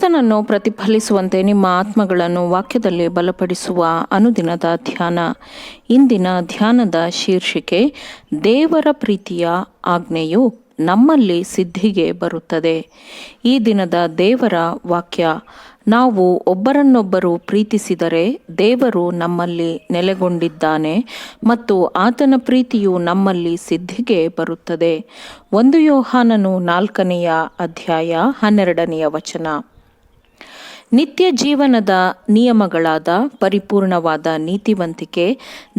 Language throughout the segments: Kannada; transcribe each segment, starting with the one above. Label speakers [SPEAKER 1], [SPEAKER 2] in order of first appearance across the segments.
[SPEAKER 1] ಕ್ರಿಸ್ತನನ್ನು ಪ್ರತಿಫಲಿಸುವಂತೆ ನಿಮ್ಮ ಆತ್ಮಗಳನ್ನು ವಾಕ್ಯದಲ್ಲಿ ಬಲಪಡಿಸುವ ಅನುದಿನದ ಧ್ಯಾನ. ಇಂದಿನ ಧ್ಯಾನದ ಶೀರ್ಷಿಕೆ, ದೇವರ ಪ್ರೀತಿಯ ಆಜ್ಞೆಯು ನಮ್ಮಲ್ಲಿ ಸಿದ್ಧಿಗೆ ಬರುತ್ತದೆ. ಈ ದಿನದ ದೇವರ ವಾಕ್ಯ, ನಾವು ಒಬ್ಬರನ್ನೊಬ್ಬರು ಪ್ರೀತಿಸಿದರೆ ದೇವರು ನಮ್ಮಲ್ಲಿ ನೆಲೆಗೊಂಡಿದ್ದಾನೆ ಮತ್ತು ಆತನ ಪ್ರೀತಿಯು ನಮ್ಮಲ್ಲಿ ಸಿದ್ಧಿಗೆ ಬರುತ್ತದೆ. 1 ಯೋಹಾನನು 4ನೇ ಅಧ್ಯಾಯ 12ನೇ ವಚನ. ನಿತ್ಯ ಜೀವನದ ನಿಯಮಗಳಾದ ಪರಿಪೂರ್ಣವಾದ ನೀತಿವಂತಿಕೆ,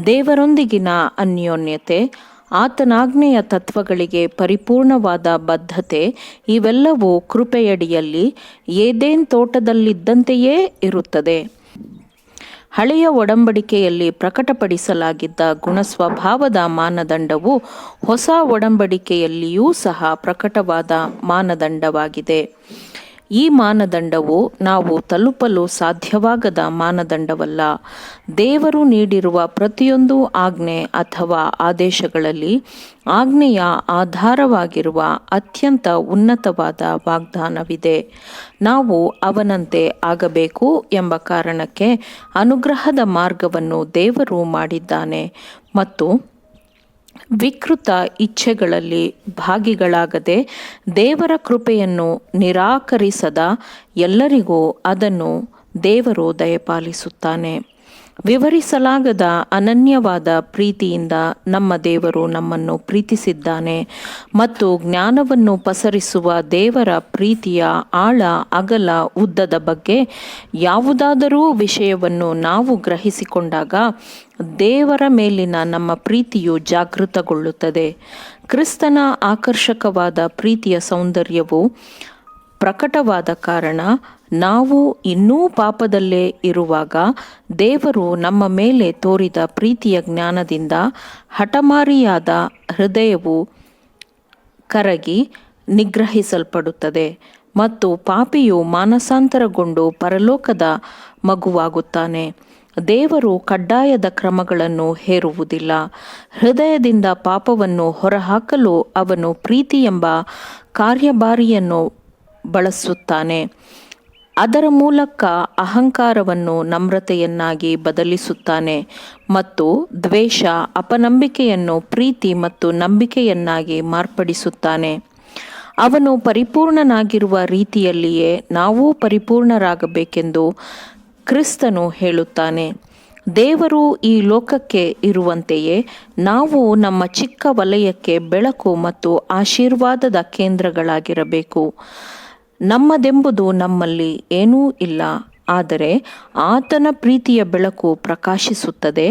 [SPEAKER 1] ದೇವರೊಂದಿಗಿನ ಅನ್ಯೋನ್ಯತೆ, ಆತನಾಜ್ಞೆಯ ತತ್ವಗಳಿಗೆ ಪರಿಪೂರ್ಣವಾದ ಬದ್ಧತೆ, ಇವೆಲ್ಲವೂ ಕೃಪೆಯಡಿಯಲ್ಲಿ ಏದೇನ್ ತೋಟದಲ್ಲಿದ್ದಂತೆಯೇ ಇರುತ್ತದೆ. ಹಳೆಯ ಒಡಂಬಡಿಕೆಯಲ್ಲಿ ಪ್ರಕಟಪಡಿಸಲಾಗಿದ್ದ ಗುಣಸ್ವಭಾವದ ಮಾನದಂಡವು ಹೊಸ ಒಡಂಬಡಿಕೆಯಲ್ಲಿಯೂ ಸಹ ಪ್ರಕಟವಾದ ಮಾನದಂಡವಾಗಿದೆ. ಈ ಮಾನದಂಡವು ನಾವು ತಲುಪಲು ಸಾಧ್ಯವಾಗದ ಮಾನದಂಡವಲ್ಲ. ದೇವರು ನೀಡಿರುವ ಪ್ರತಿಯೊಂದು ಆಜ್ಞೆ ಅಥವಾ ಆದೇಶಗಳಲ್ಲಿ ಆಜ್ಞೆಯ ಆಧಾರವಾಗಿರುವ ಅತ್ಯಂತ ಉನ್ನತವಾದ ವಾಗ್ದಾನವಿದೆ. ನಾವು ಅವನಂತೆ ಆಗಬೇಕು ಎಂಬ ಕಾರಣಕ್ಕೆ ಅನುಗ್ರಹದ ಮಾರ್ಗವನ್ನು ದೇವರು ಮಾಡಿದ್ದಾನೆ ಮತ್ತು ವಿಕೃತ ಇಚ್ಛೆಗಳಲ್ಲಿ ಭಾಗಿಗಳಾಗದೆ ದೇವರ ಕೃಪೆಯನ್ನು ನಿರಾಕರಿಸದ ಎಲ್ಲರಿಗೂ ಅದನ್ನು ದೇವರು ದಯಪಾಲಿಸುತ್ತಾನೆ. ವಿವರಿಸಲಾಗದ ಅನನ್ಯವಾದ ಪ್ರೀತಿಯಿಂದ ನಮ್ಮ ದೇವರು ನಮ್ಮನ್ನು ಪ್ರೀತಿಸಿದ್ದಾನೆ ಮತ್ತು ಜ್ಞಾನವನ್ನು ಪಸರಿಸುವ ದೇವರ ಪ್ರೀತಿಯ ಆಳ, ಅಗಲ, ಉದ್ದದ ಬಗ್ಗೆ ಯಾವುದಾದರೂ ವಿಷಯವನ್ನು ನಾವು ಗ್ರಹಿಸಿಕೊಂಡಾಗ ದೇವರ ಮೇಲಿನ ನಮ್ಮ ಪ್ರೀತಿಯು ಜಾಗೃತಗೊಳ್ಳುತ್ತದೆ. ಕ್ರಿಸ್ತನ ಆಕರ್ಷಕವಾದ ಪ್ರೀತಿಯ ಸೌಂದರ್ಯವು ಪ್ರಕಟವಾದ ಕಾರಣ ನಾವು ಇನ್ನೂ ಪಾಪದಲ್ಲೇ ಇರುವಾಗ ದೇವರು ನಮ್ಮ ಮೇಲೆ ತೋರಿದ ಪ್ರೀತಿಯ ಜ್ಞಾನದಿಂದ ಹಠಮಾರಿಯಾದ ಹೃದಯವು ಕರಗಿ ನಿಗ್ರಹಿಸಲ್ಪಡುತ್ತದೆ ಮತ್ತು ಪಾಪಿಯು ಮಾನಸಾಂತರಗೊಂಡು ಪರಲೋಕದ ಮಗುವಾಗುತ್ತಾನೆ. ದೇವರು ಕಡ್ಡಾಯದ ಕ್ರಮಗಳನ್ನು ಹೇರುವುದಿಲ್ಲ. ಹೃದಯದಿಂದ ಪಾಪವನ್ನು ಹೊರಹಾಕಲು ಅವನು ಪ್ರೀತಿ ಎಂಬ ಕಾರ್ಯಭಾರಿಯನ್ನು ಬಳಸುತ್ತಾನೆ. ಅದರ ಮೂಲಕ ಅಹಂಕಾರವನ್ನು ನಮ್ರತೆಯನ್ನಾಗಿ ಬದಲಿಸುತ್ತಾನೆ ಮತ್ತು ದ್ವೇಷ, ಅಪನಂಬಿಕೆಯನ್ನು ಪ್ರೀತಿ ಮತ್ತು ನಂಬಿಕೆಯನ್ನಾಗಿ ಮಾರ್ಪಡಿಸುತ್ತಾನೆ. ಅವನು ಪರಿಪೂರ್ಣನಾಗಿರುವ ರೀತಿಯಲ್ಲಿಯೇ ನಾವು ಪರಿಪೂರ್ಣರಾಗಬೇಕೆಂದು ಕ್ರಿಸ್ತನು ಹೇಳುತ್ತಾನೆ. ದೇವರು ಈ ಲೋಕಕ್ಕೆ ಇರುವಂತೆಯೇ ನಾವು ನಮ್ಮ ಚಿಕ್ಕ ವಲಯಕ್ಕೆ ಬೆಳಕು ಮತ್ತು ಆಶೀರ್ವಾದದ ಕೇಂದ್ರಗಳಾಗಿರಬೇಕು. ನಮ್ಮದೆಂಬುದು ನಮ್ಮಲ್ಲಿ ಏನೂ ಇಲ್ಲ, ಆದರೆ ಆತನ ಪ್ರೀತಿಯ ಬೆಳಕು ಪ್ರಕಾಶಿಸುತ್ತದೆ.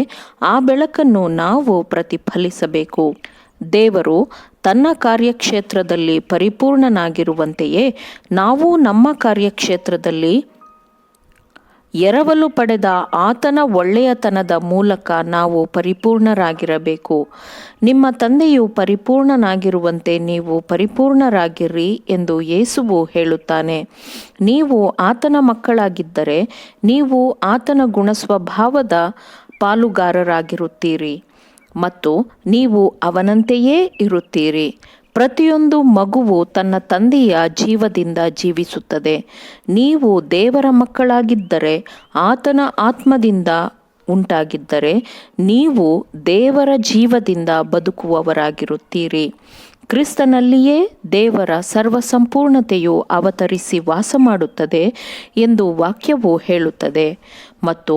[SPEAKER 1] ಆ ಬೆಳಕನ್ನು ನಾವು ಪ್ರತಿಫಲಿಸಬೇಕು. ದೇವರು ತನ್ನ ಕಾರ್ಯಕ್ಷೇತ್ರದಲ್ಲಿ ಪರಿಪೂರ್ಣನಾಗಿರುವಂತೆಯೇ ನಾವು ನಮ್ಮ ಕಾರ್ಯಕ್ಷೇತ್ರದಲ್ಲಿ ಎರವಲು ಪಡೆದ ಆತನ ಒಳ್ಳೆಯತನದ ಮೂಲಕ ನಾವು ಪರಿಪೂರ್ಣರಾಗಿರಬೇಕು. ನಿಮ್ಮ ತಂದೆಯು ಪರಿಪೂರ್ಣನಾಗಿರುವಂತೆ ನೀವು ಪರಿಪೂರ್ಣರಾಗಿರಿ ಎಂದು ಯೇಸುವು ಹೇಳುತ್ತಾನೆ. ನೀವು ಆತನ ಮಕ್ಕಳಾಗಿದ್ದರೆ ನೀವು ಆತನ ಗುಣಸ್ವಭಾವದ ಪಾಲುಗಾರರಾಗಿರುತ್ತೀರಿ ಮತ್ತು ನೀವು ಅವನಂತೆಯೇ ಇರುತ್ತೀರಿ. ಪ್ರತಿಯೊಂದು ಮಗುವು ತನ್ನ ತಂದೆಯ ಜೀವದಿಂದ ಜೀವಿಸುತ್ತದೆ. ನೀವು ದೇವರ ಮಕ್ಕಳಾಗಿದ್ದರೆ, ಆತನ ಆತ್ಮದಿಂದ ಉಂಟಾಗಿದ್ದರೆ ನೀವು ದೇವರ ಜೀವದಿಂದ ಬದುಕುವವರಾಗಿರುತ್ತೀರಿ. ಕ್ರಿಸ್ತನಲ್ಲಿಯೇ ದೇವರ ಸರ್ವಸಂಪೂರ್ಣತೆಯು ಅವತರಿಸಿ ವಾಸಮಾಡುತ್ತದೆ ಎಂದು ವಾಕ್ಯವು ಹೇಳುತ್ತದೆ ಮತ್ತು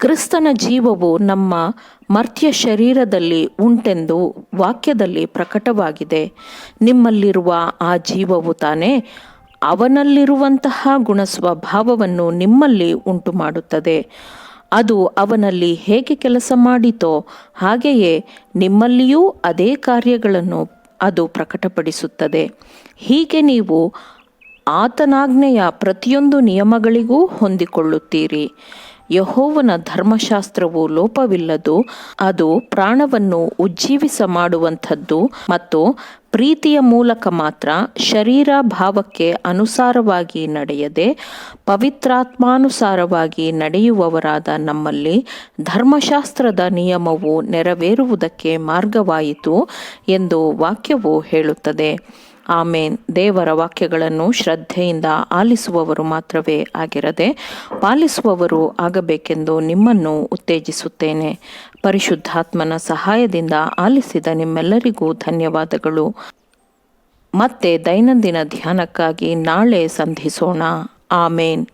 [SPEAKER 1] ಕ್ರಿಸ್ತನ ಜೀವವು ನಮ್ಮ ಮರ್ತ್ಯ ಶರೀರದಲ್ಲಿ ಉಂಟೆಂದು ವಾಕ್ಯದಲ್ಲಿ ಪ್ರಕಟವಾಗಿದೆ. ನಿಮ್ಮಲ್ಲಿರುವ ಆ ಜೀವವು ತಾನೇ ಅವನಲ್ಲಿರುವಂತಹ ಗುಣಸ್ವಭಾವವನ್ನು ನಿಮ್ಮಲ್ಲಿ ಉಂಟುಮಾಡುತ್ತದೆ. ಅದು ಅವನಲ್ಲಿ ಹೇಗೆ ಕೆಲಸ ಮಾಡಿತೋ ಹಾಗೆಯೇ ನಿಮ್ಮಲ್ಲಿಯೂ ಅದೇ ಕಾರ್ಯಗಳನ್ನು ಅದು ಪ್ರಕಟಪಡಿಸುತ್ತದೆ. ಹೀಗೆ ನೀವು ಆತನಾಜ್ಞೆಯ ಪ್ರತಿಯೊಂದು ನಿಯಮಗಳಿಗೂ ಹೊಂದಿಕೊಳ್ಳುತ್ತೀರಿ. ಯೆಹೋವನ ಧರ್ಮಶಾಸ್ತ್ರವು ಲೋಪವಿಲ್ಲದು, ಅದು ಪ್ರಾಣವನ್ನು ಉಜ್ಜೀವಿಸ ಮಾಡುವಂಥದ್ದು ಮತ್ತು ಪ್ರೀತಿಯ ಮೂಲಕ ಮಾತ್ರ, ಶರೀರ ಭಾವಕ್ಕೆ ಅನುಸಾರವಾಗಿ ನಡೆಯದೆ ಪವಿತ್ರಾತ್ಮಾನುಸಾರವಾಗಿ ನಡೆಯುವವರಾದ ನಮ್ಮಲ್ಲಿ ಧರ್ಮಶಾಸ್ತ್ರದ ನಿಯಮವು ನೆರವೇರುವುದಕ್ಕೆ ಮಾರ್ಗವಾಯಿತು ಎಂದು ವಾಕ್ಯವು ಹೇಳುತ್ತದೆ. ಆಮೇನ್. ದೇವರ ವಾಕ್ಯಗಳನ್ನು ಶ್ರದ್ಧೆಯಿಂದ ಆಲಿಸುವವರು ಮಾತ್ರವೇ ಆಗಿರದೆ ಪಾಲಿಸುವವರು ಆಗಬೇಕೆಂದು ನಿಮ್ಮನ್ನು ಉತ್ತೇಜಿಸುತ್ತೇನೆ. ಪರಿಶುದ್ಧಾತ್ಮನ ಸಹಾಯದಿಂದ ಆಲಿಸಿದ ನಿಮ್ಮೆಲ್ಲರಿಗೂ ಧನ್ಯವಾದಗಳು. ಮತ್ತೆ ದೈನಂದಿನ ಧ್ಯಾನಕ್ಕಾಗಿ ನಾಳೆ ಸಂಧಿಸೋಣ. ಆಮೇನ್.